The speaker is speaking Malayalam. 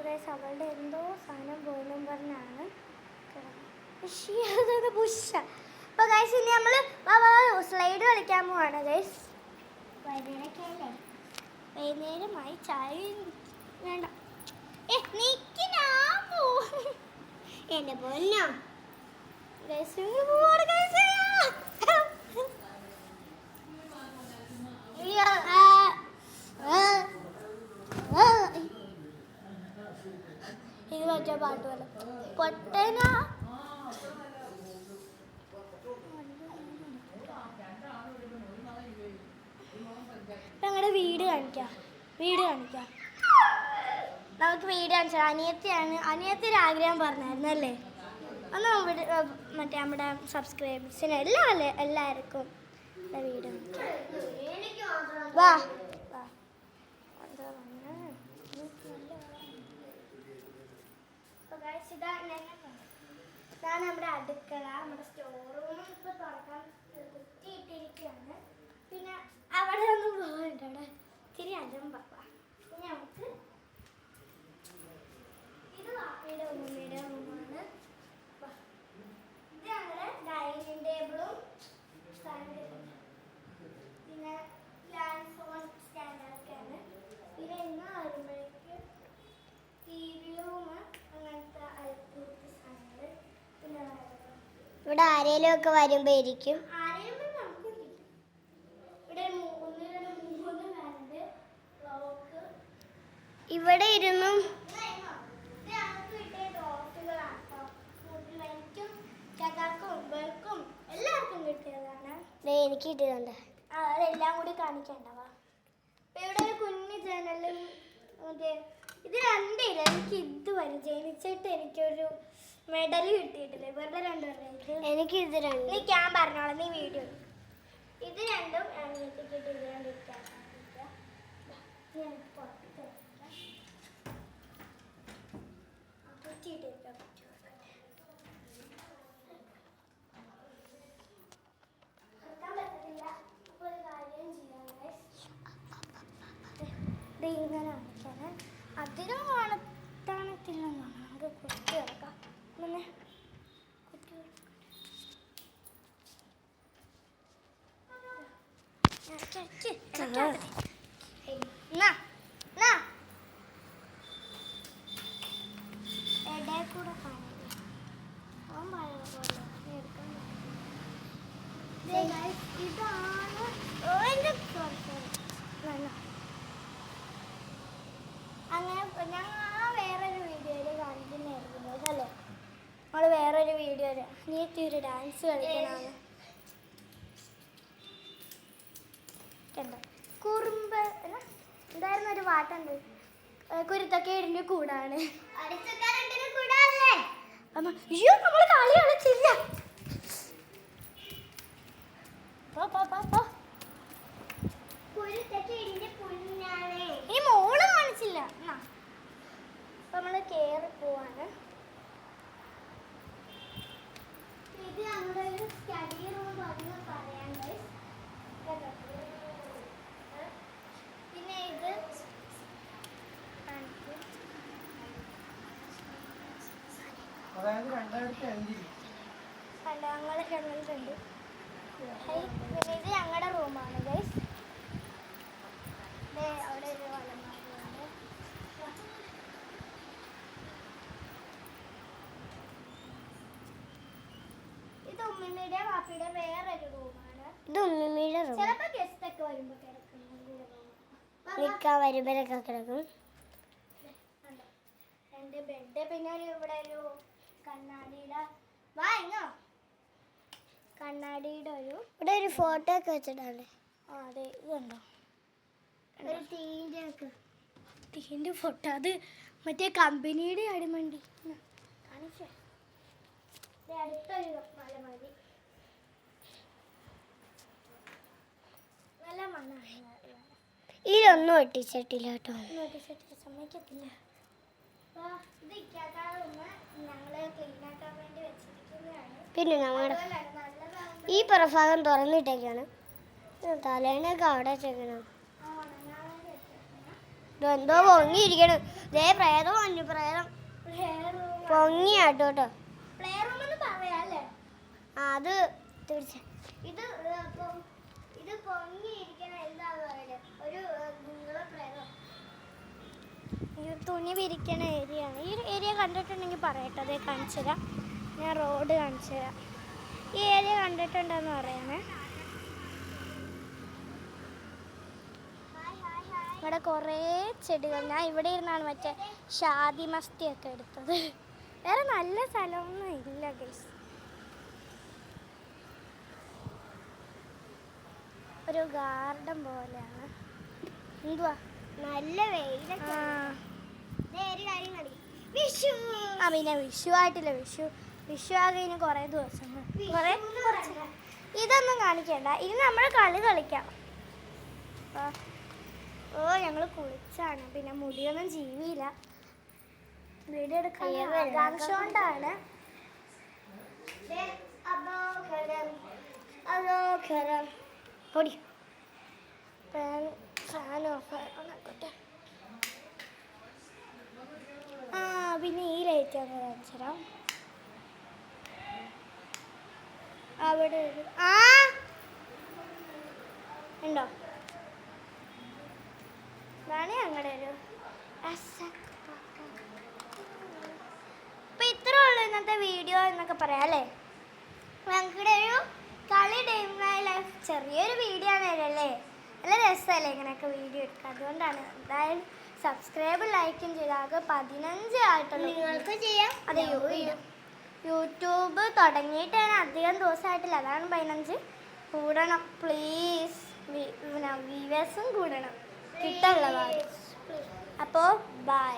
ഗൈസ് അവളുടെ എന്തോ സാധനം പോയെന്നും പറഞ്ഞാണ് ബുഷ. അപ്പോൾ ഗൈസ് ഇനി നമ്മൾ സ്ലൈഡ് കളിക്കാൻ പോവാണ് ഗൈസ്. വൈകുന്നേരമായി ചായ വേണ്ട. എന്റെ പൊന്നോ ഗൈസ് ഇത് മറ്റേ പാട്ട് പോലെ പൊട്ടന. ഞങ്ങളുടെ വീട് കാണിക്കാം. നമുക്ക് വീട് കാണിച്ചാൽ അനിയത്തിയുടെ ആഗ്രഹം പറഞ്ഞായിരുന്നു അല്ലേ? ഒന്ന് മറ്റേ നമ്മുടെ സബ്സ്ക്രൈബേഴ്സിന് എല്ലാവർക്കും വീട് വാ. ഇതാണ് നമ്മുടെ അടുക്കള. നമ്മുടെ സ്റ്റോർ റൂം ഇപ്പോൾ തുറക്കാൻ കുറ്റിയിട്ടിരിക്കുകയാണ്. പിന്നെ അവിടെ ഒന്നും പോകുന്നുണ്ട്. അവിടെ ഇത്തിരി അലമ്പ. പിന്നെ നമുക്ക് ഇത് വാപ്പിയുടെ ഉമ്മയുടെ റൂമാണ്. ഇത് ഞങ്ങളുടെ ഡൈനിങ് ടേബിളും പിന്നെ ലാൻഡ് ഫോൺ സ്റ്റാൻഡൊക്കെയാണ്. പിന്നെ ഇന്ന് വരുമ്പോഴേക്ക് ടി വി റൂം അങ്ങനത്തെ അൽക്കൂട്ട് സാധനങ്ങൾ. പിന്നെ ഇവിടെ ആരെങ്കിലും ഒക്കെ വരുമ്പോ ഇരിക്കും. ഇവിടെ ഇരുന്നു എനിക്ക് കിട്ടിയതുണ്ട്. അതെല്ലാം കൂടി കാണിക്കണ്ടവാ. ഇവിടെ ഒരു കുഞ്ഞു ജനലും ഇത് രണ്ടില്ല. എനിക്ക് ഇത് വരും ജനിച്ചിട്ട് എനിക്കൊരു മെഡൽ കിട്ടിയിട്ടില്ല. ഇവരുടെ രണ്ടുപേരുടെ എനിക്ക് ഇത് രണ്ടും. നീ ഞാൻ പറഞ്ഞോളാം, നീ വീഡിയോ. ഇത് രണ്ടും കിട്ടിയിട്ട് ഇത് രണ്ടും ഇരിക്കാൻ ഇങ്ങനെ അടിക്കാന് അധികം വളർത്താനത്തില്ലെന്നാണ്. നമുക്ക് കുത്തി കിടക്കാം. പിന്നെ കൂടെ ഇതാണ് അങ്ങനെ ഞങ്ങൾ വേറൊരു വീഡിയോയിൽ കാണിക്കുന്നതായിരുന്നു അല്ലേ? നമ്മൾ വേറൊരു വീഡിയോയിൽ നീത്തി ഒരു ഡാൻസ് കളിക്കണമാണ്. കണ്ടോ കുറുമ്പ് എന്തായിരുന്നു ഒരു പാട്ടുണ്ട്. കുരുത്തക്കേടിൻ്റെ കൂടാണ്. അയ്യോ നമ്മൾ കളി കളിച്ചില്ല. ഈ മോള് കാണിച്ചില്ല. അപ്പൊ നമ്മള് കേറി പോവാണ്. ഇത് ഞങ്ങളുടെ ഒരു സ്റ്റഡി റൂം വന്ന് പറയാൻ. പിന്നെ ഇത് ഞങ്ങൾ 2002. പിന്നെ ഇത് ഞങ്ങളുടെ റൂമാണ് ഗൈസ്. അവിടെ ഒരു അലമാരയുണ്ട്. ഇത് ഉമ്മിയുടെ വാപ്പിയുടെ വേറൊരു റൂമാണ്. ഇത് ഉമ്മിയുടെ റൂം. ചിലപ്പോൾ ഗസ്റ്റ് ഒക്കെ വരുമ്പോൾ നിൽക്കാൻ വരുമ്പോഴൊക്കെ കിടക്കും. എൻ്റെ ബെഡ്. പിന്നെ ഇവിടെ ഒരു കണ്ണാടിയുടെ കണ്ണാടിയുടെ ഇവിടെ ഒരു ഫോട്ടോ ഒക്കെ വെച്ചിട്ടുണ്ട്. അതെ ഇതുണ്ടോ ഒരു ടീൻ്റെ ഫോട്ടോ. അത് മറ്റേ കമ്പനിയുടെ അടിമണ്ടി കാണിച്ചേ. അടുത്തൊരു മലമതി നല്ല മണ്ണാണ്. ഇതിലൊന്നും ഒട്ടിച്ചിട്ടില്ല കേട്ടോ. ഒട്ടിച്ചിട്ടില്ല, സമ്മതിക്കത്തില്ല. പിന്നെ ഞങ്ങളുടെ ഈ പ്രഭാഗം തുറന്നിട്ടേക്കാണ്. തലേണൊക്കെ അവിടെ വെച്ചേക്കണം. ഇതെന്തോ പൊങ്ങിയിരിക്കണം. ദേ പ്രേതം വന്നു, പ്രേതം പൊങ്ങിയാട്ടോ കേട്ടോ. പ്ലേ റൂം എന്ന് പറയാല്ലേ. അത് തീർച്ച ഇത് ഇത് പൊങ്ങിയിരിക്കണ എന്താന്ന് പറയല്, ഒരു പ്രേതം. ഈ തുണി വിരിക്കണ ഏരിയ ആണ്. ഈ ഏരിയ കണ്ടിട്ടുണ്ടെങ്കിൽ പറയട്ടോ, അതേ കാണിച്ചു തരാം. ഞാൻ റോഡ് കാണിച്ചു തരാം. ഈ ഏരിയ കണ്ടിട്ടുണ്ടെന്ന് പറയണേ. ഇവിടെ കുറേ ചെടികൾ. ഞാൻ ഇവിടെ ഇരുന്നാണ് മറ്റേ ഷാദി മസ്തിയൊക്കെ എടുത്തത്. വേറെ നല്ല സ്ഥലമൊന്നും ഇല്ല ഗൈസ്. ഒരു ഗാർഡൻ പോലെയാണ്. എന്തുവാ നല്ല വെയിലൊക്കെ. പിന്നെ വിഷു ആയിട്ടില്ല. വിഷു ആകെ ഇനി കുറേ ദിവസങ്ങൾ. ഇതൊന്നും കാണിക്കണ്ട. ഇത് നമ്മൾ കളി കളിക്കാം. ഓ ഞങ്ങൾ കുളിച്ചാണ്. പിന്നെ മുടിയൊന്നും ജീവിയില്ല. വീഡിയോ എടുക്കാൻ ആകാംക്ഷ കൊണ്ടാണ്. പൊടി ഫാൻ ഓഫ് ആക്കട്ടെ. പിന്നെ ഈ ലൈറ്റ് ഒന്ന് കാണിച്ചുതരാം. അവിടെ ഒരു ഉണ്ടോ? ഇതാണ് ഞങ്ങളുടെ ഒരു അപ്പം ഇത്രേ ഉള്ളൂ ഇന്നത്തെ വീഡിയോ എന്നൊക്കെ പറയാം അല്ലേ. ഞങ്ങളുടെ ഒരു കളി ഡേ ഇൻ മൈ ലൈഫ് ചെറിയൊരു വീഡിയോ ആണല്ലേ. നല്ല രസമല്ലേ ഇങ്ങനെയൊക്കെ വീഡിയോ എടുക്കുക. അതുകൊണ്ടാണ്. എന്തായാലും സബ്സ്ക്രൈബും ലൈക്കും ചെയ്താൽ 15 ആയിട്ടുള്ളൂ. നിങ്ങൾക്ക് ചെയ്യാം. അതെ, യൂട്യൂബ് തുടങ്ങിയിട്ട് അധികം ദിവസമായിട്ടില്ല. അതാണ് 15. കൂടണം പ്ലീസ്. വ്യൂവേഴ്സും കൂടണം. കിട്ടുള്ള. അപ്പോൾ ബൈ.